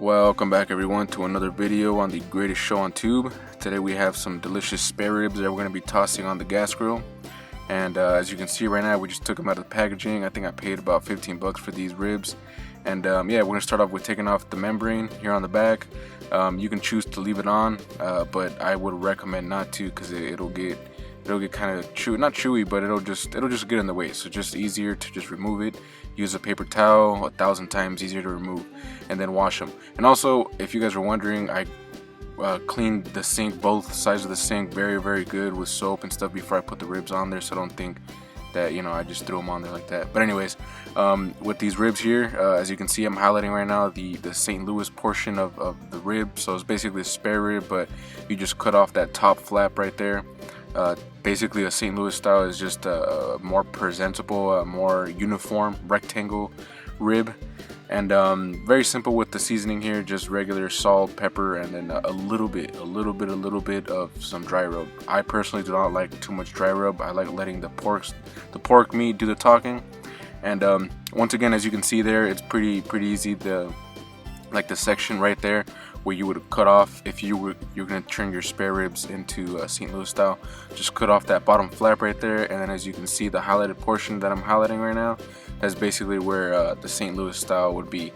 Welcome back everyone to another video on the greatest show on tube. Today we have some delicious spare ribs that we're going to be tossing on the gas grill. And as you can see right now, we just took them out of the packaging. I think I paid about 15 bucks for these ribs. And yeah, we're going to start off with taking off the membrane here on the back. You can choose to leave it on, but I would recommend not to, because it'll get kind of chewy, not chewy, but it'll just get in the way. So just easier to just remove it. Use a paper towel, 1,000 times easier to remove, and then wash them. And also, if you guys are wondering, I cleaned the sink, both sides of the sink, very good with soap and stuff before I put the ribs on there, so don't think that, you know, I just threw them on there like that. But anyways, with these ribs here, as you can see, I'm highlighting right now the St. Louis portion of the rib. So it's basically a spare rib, but you just cut off that top flap right there. Basically a St. Louis style is just a more presentable, more uniform rectangle rib. And very simple with the seasoning here, just regular salt, pepper, and then a little bit of some dry rub. I personally do not like too much dry rub. I like letting the pork meat do the talking. And once again, as you can see there, it's pretty easy. The section right there where you would cut off, if you're gonna turn your spare ribs into St. Louis style, just cut off that bottom flap right there. And then as you can see, the highlighted portion that I'm highlighting right now, that's basically where the St. Louis style would be.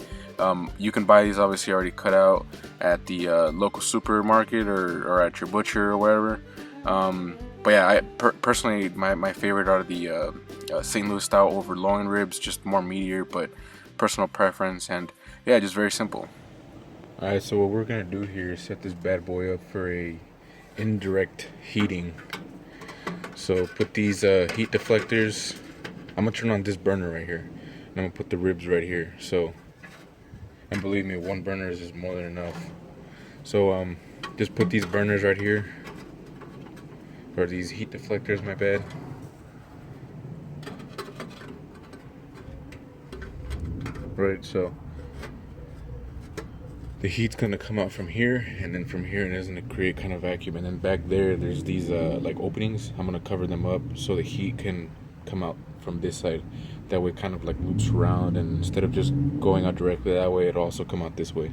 You can buy these obviously already cut out at the local supermarket or at your butcher or wherever. But yeah, I personally, my favorite are the St. Louis style over loin ribs, just more meatier, but personal preference. And yeah, just very simple. Alright, so what we're gonna do here is set this bad boy up for a indirect heating. So put these heat deflectors. I'm gonna turn on this burner right here, and I'm gonna put the ribs right here. So, and believe me, one burner is more than enough. So just put these burners right here, or these heat deflectors, my bad. Right, so the heat's gonna come out from here, and then from here, and it's gonna create kind of vacuum. And then back there's these like openings. I'm gonna cover them up so the heat can come out from this side. That way, kind of like loops around, and instead of just going out directly that way, it'll also come out this way.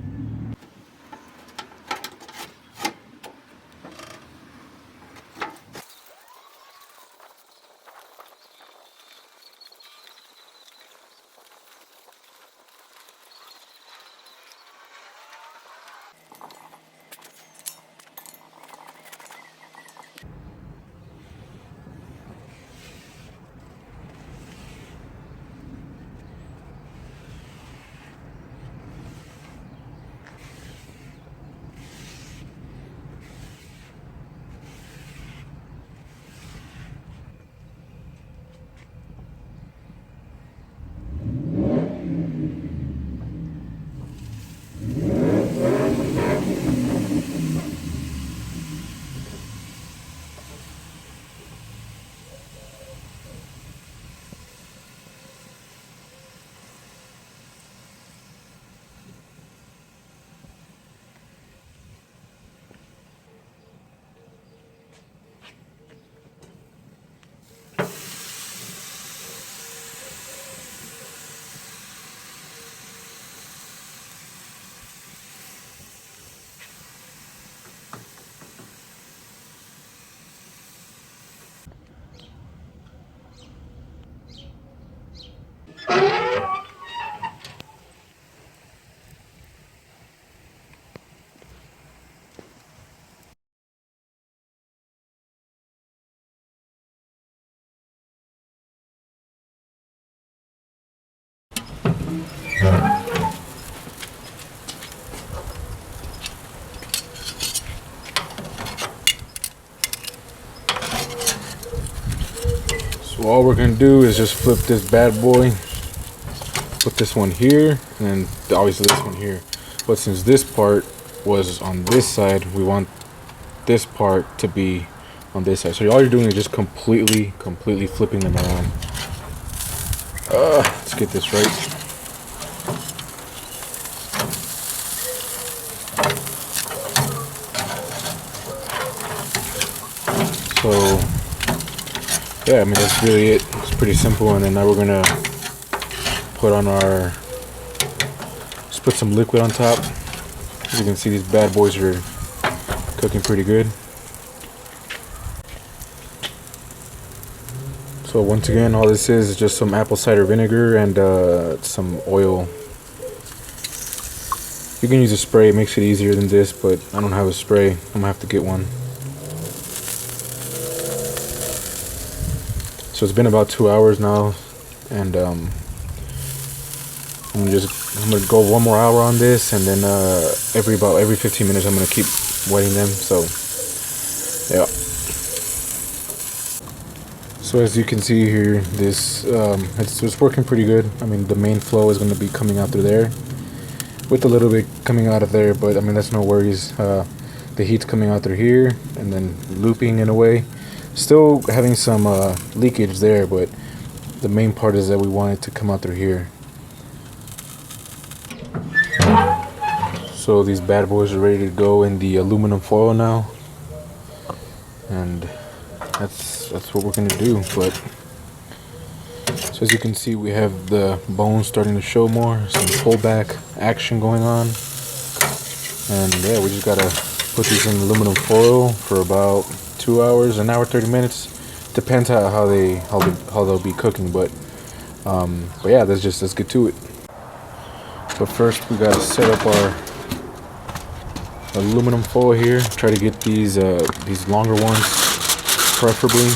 So all we're gonna do is just flip this bad boy, put this one here, and then obviously this one here. But since this part was on this side, we want this part to be on this side. So all you're doing is just completely flipping them around. Let's get this right. So yeah, I mean, that's really it. It's pretty simple. And then now we're gonna put on our, just put some liquid on top. As you can see, these bad boys are cooking pretty good. So once again, all this is just some apple cider vinegar and some oil. You can use a spray, it makes it easier than this, but I don't have a spray. I'm gonna have to get one. So it's been about 2 hours now, and I'm gonna go 1 more hour on this, and then every 15 minutes I'm gonna keep wetting them. So yeah. So as you can see here, this it's working pretty good. I mean, the main flow is gonna be coming out through there, with a little bit coming out of there, but I mean that's no worries. The heat's coming out through here and then looping in a way. Still having some leakage there, but the main part is that we want it to come out through here. So these bad boys are ready to go in the aluminum foil now, and that's what we're gonna do. But so as you can see, we have the bones starting to show more, some pullback action going on, and yeah, we just gotta put these in aluminum foil for about 2 hours, an hour, 30 minutes. Depends how they'll be cooking, but yeah, let's get to it. But first, we gotta set up our aluminum foil here. Try to get these longer ones, preferably.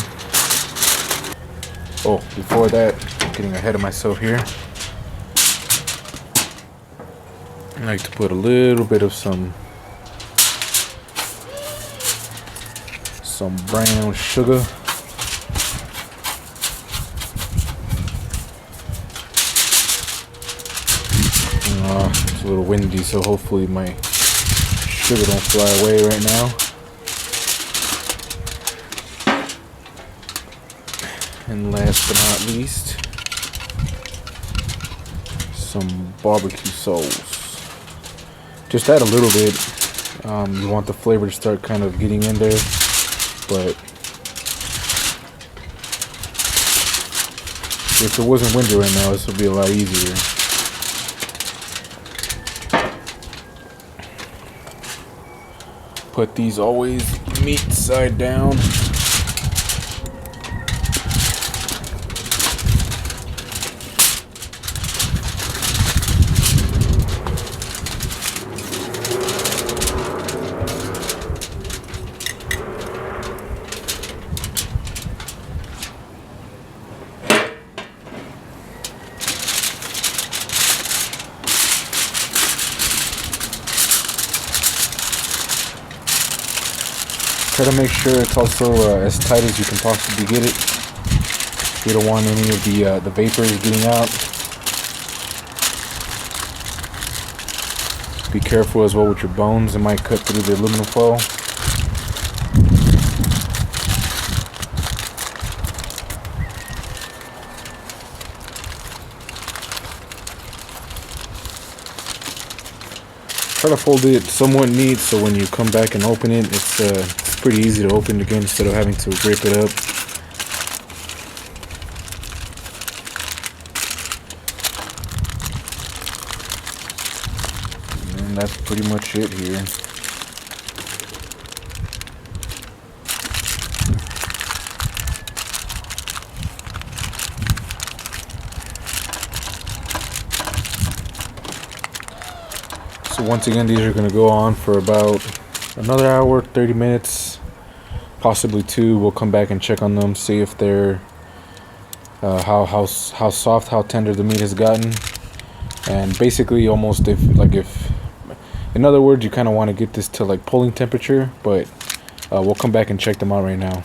Oh, before that, getting ahead of myself here. I like to put a little bit of some brown sugar. It's a little windy, so hopefully my sugar don't fly away right now. And last but not least, some barbecue sauce. Just add a little bit. You want the flavor to start kind of getting in there, but if it wasn't winter right now, this would be a lot easier. Put these always meat side down. Try to make sure it's also as tight as you can possibly get it. You don't want any of the vapors getting out. Be careful as well with your bones. It might cut through the aluminum foil. Try to fold it somewhat neat so when you come back and open it, it's pretty easy to open again instead of having to rip it up. And that's pretty much it here. So once again, these are going to go on for about another hour, 30 minutes, possibly 2. We'll come back and check on them, see if they're how soft, how tender the meat has gotten, and basically almost if in other words, you kind of want to get this to like pulling temperature, but we'll come back and check them out right now.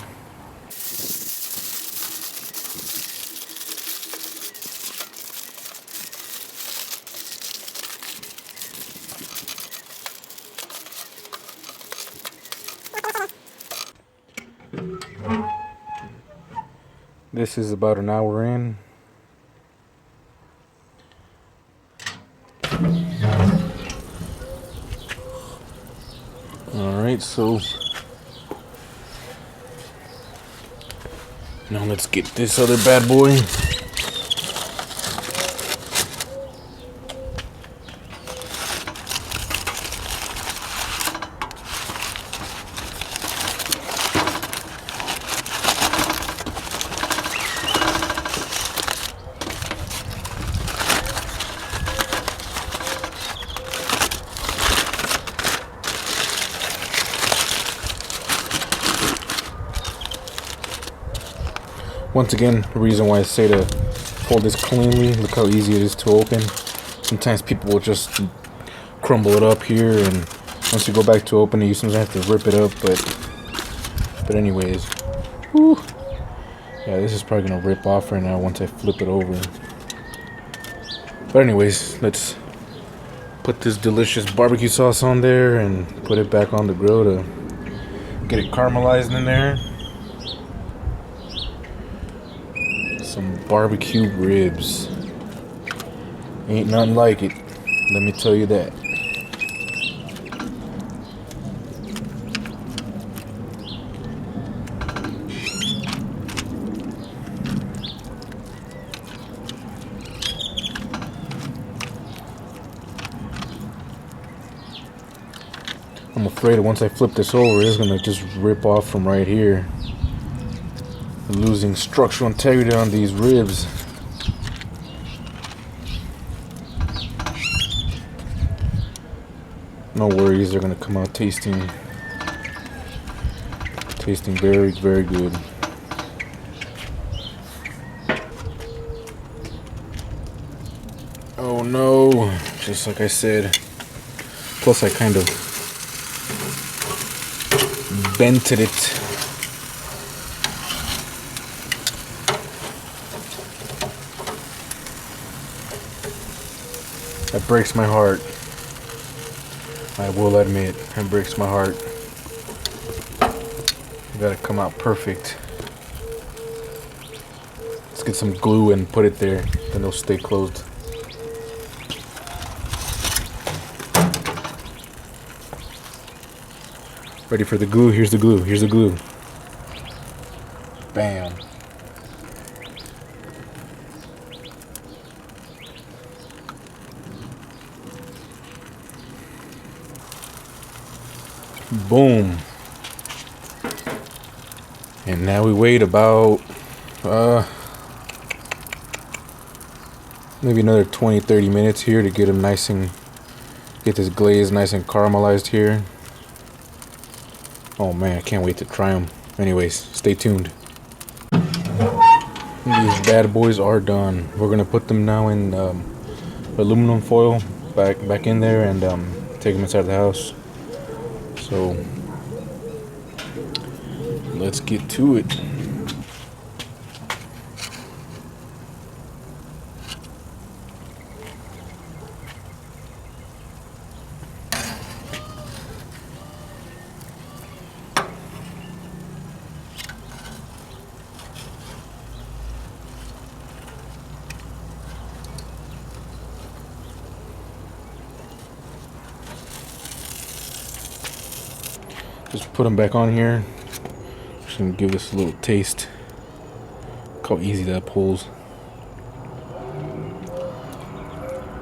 This is about an hour in. Alright, so now let's get this other bad boy. Once again, the reason why I say to fold this cleanly. Look how easy it is to open. Sometimes people will just crumble it up here, and once you go back to open it, you sometimes have to rip it up. But anyways, whew. Yeah, this is probably gonna rip off right now once I flip it over. But anyways, let's put this delicious barbecue sauce on there and put it back on the grill to get it caramelized in there. Some barbecue ribs. Ain't nothing like it, let me tell you that. I'm afraid that once I flip this over, it's gonna just rip off from right here. I'm losing structural integrity on these ribs. No worries, they're gonna come out tasting very, very good. Oh no, just like I said. Plus I kind of bented it. That breaks my heart. I will admit, it breaks my heart. You gotta come out perfect. Let's get some glue and put it there, then they'll stay closed. Ready for the glue? Here's the glue. Here's the glue. Bam. Boom. And now we wait about maybe another 20-30 minutes here to get them nice and get this glaze nice and caramelized here. Oh man, I can't wait to try them. Anyways, stay tuned. These bad boys are done. We're gonna put them now in aluminum foil back in there and take them inside the house. So let's get to it. Just put them back on here. Just gonna give this a little taste. Look how easy that pulls.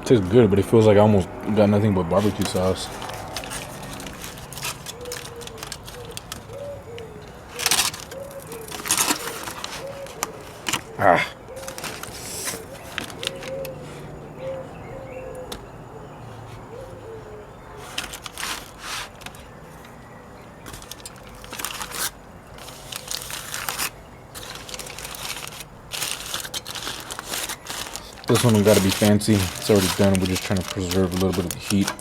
Tastes good, but it feels like I almost got nothing but barbecue sauce. Ah. This one got to be fancy. It's already done. We're just trying to preserve a little bit of the heat.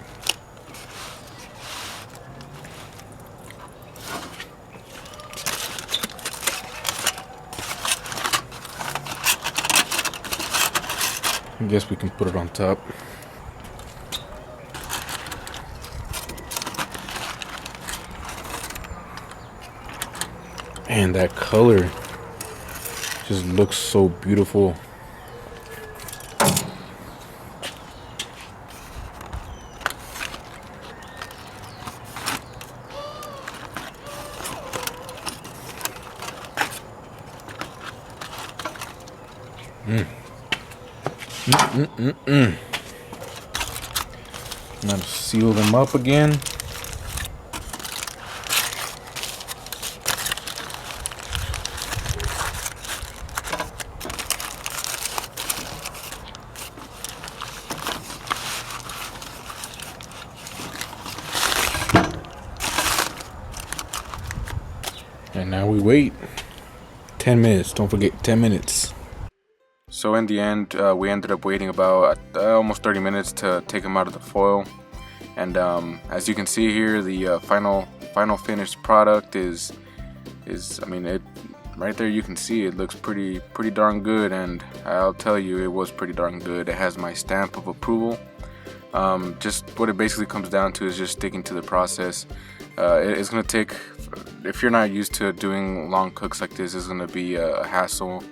I guess we can put it on top. And that color just looks so beautiful. Now to seal them up again. And now we wait. 10 minutes. Don't forget 10 minutes. So in the end, we ended up waiting about almost 30 minutes to take them out of the foil. And as you can see here, the final finished product is I mean, it right there you can see it looks pretty darn good, and I'll tell you, it was pretty darn good. It has my stamp of approval. Just what it basically comes down to is just sticking to the process. It's gonna take, if you're not used to doing long cooks like this, it's gonna be a hassle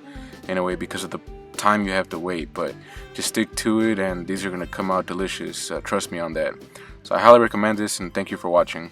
in a way because of the time you have to wait, but just stick to it and these are gonna come out delicious. Trust me on that. So I highly recommend this, and thank you for watching.